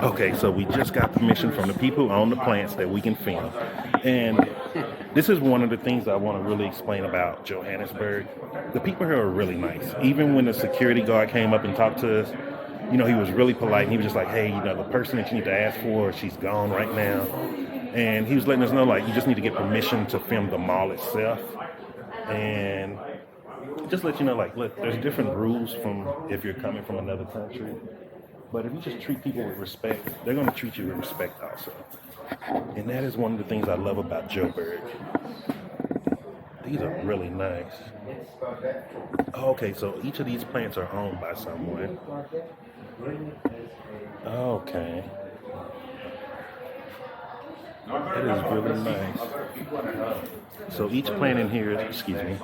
Okay, so we just got permission from the people who own the plants that we can film. And this is one of the things I want to really explain about Johannesburg. The people here are really nice. Even when the security guard came up and talked to us, he was really polite and he was just like, hey, the person that you need to ask for, she's gone right now. And he was letting us know, like, you just need to get permission to film the mall itself. And just let you know, like, look, there's different rules from if you're coming from another country. But if you just treat people with respect, they're going to treat you with respect also. And that is one of the things I love about Joburg. These are really nice. Okay, so each of these plants are owned by someone. Okay. That is really nice. So each plant in here, excuse me,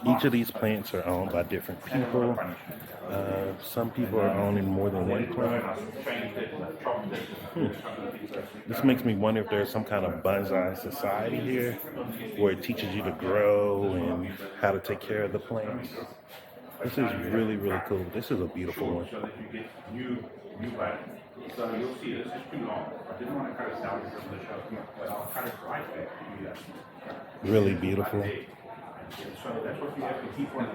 each of these plants are owned by different people. Some people are owning more than one plant. This makes me wonder if there's some kind of bonsai society here where it teaches you to grow and how to take care of the plants. This is really, really cool. This is a beautiful one. So you'll see this is too long. I didn't want to cut it down from the show, but I'll cut it right back. Really beautiful. So that's what you have to keep on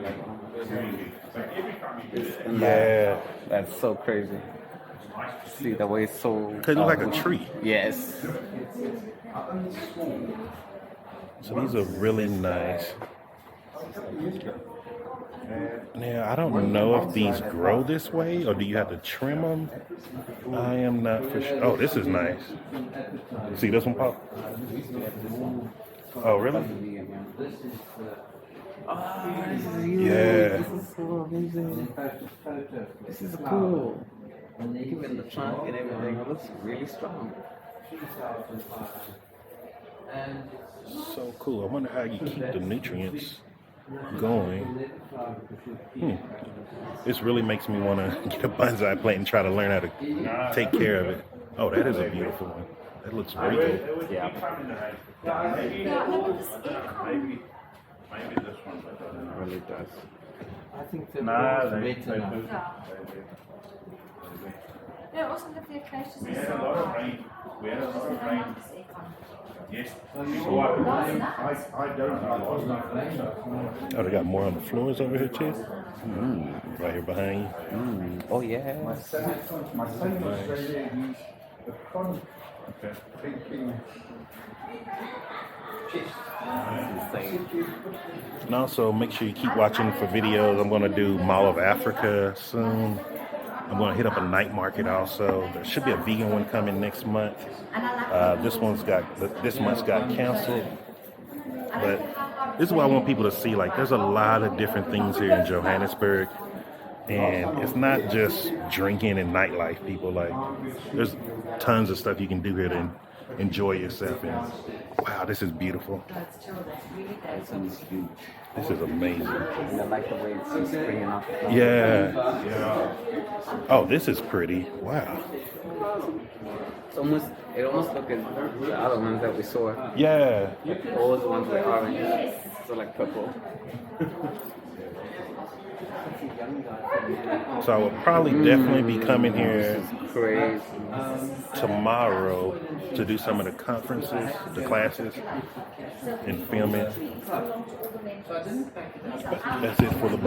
doing. Yeah, that's so crazy. See the way it's so. Cause it's like a tree. Yes. So these are really nice. Now, I don't know if these grow this way or do you have to trim them? I am not for sure. Oh, this is nice. See this one, Pop? Oh, really? Yeah. This is so amazing. This is cool. Even the trunk and everything, it looks really strong. So cool. I wonder how you keep the nutrients going. This really makes me want to get a bonsai plant and try to learn how to take care of it. Oh, that is a beautiful one. That looks really cool. Yeah. Maybe this one, but It really does. I think the Ja, was sind die Fleischs? we had a lot of rain. We had a lot of rain. Yes. I don't know. Oh, they got more on the floors over here too? Right here behind you. Oh yeah. my son in Australia used the front thinking And also make sure you keep watching for videos. I'm going to do Mall of Africa soon. I'm going to hit up a night market also. There should be a vegan one coming next month. This month's got canceled. But this is what I want people to see. Like, there's a lot of different things here in Johannesburg. And it's not just drinking and nightlife, people. Like, there's tons of stuff you can do here to enjoy yourself. And wow, this is beautiful. This is amazing. I like the way it's just springing off. Yeah. Oh, this is pretty. Wow. It almost looks like the other ones that we saw. Yeah. All the ones were orange, so like purple. So I will probably definitely be coming here Crazy. tomorrow to do some of the conferences, the classes, and film it. That's it for the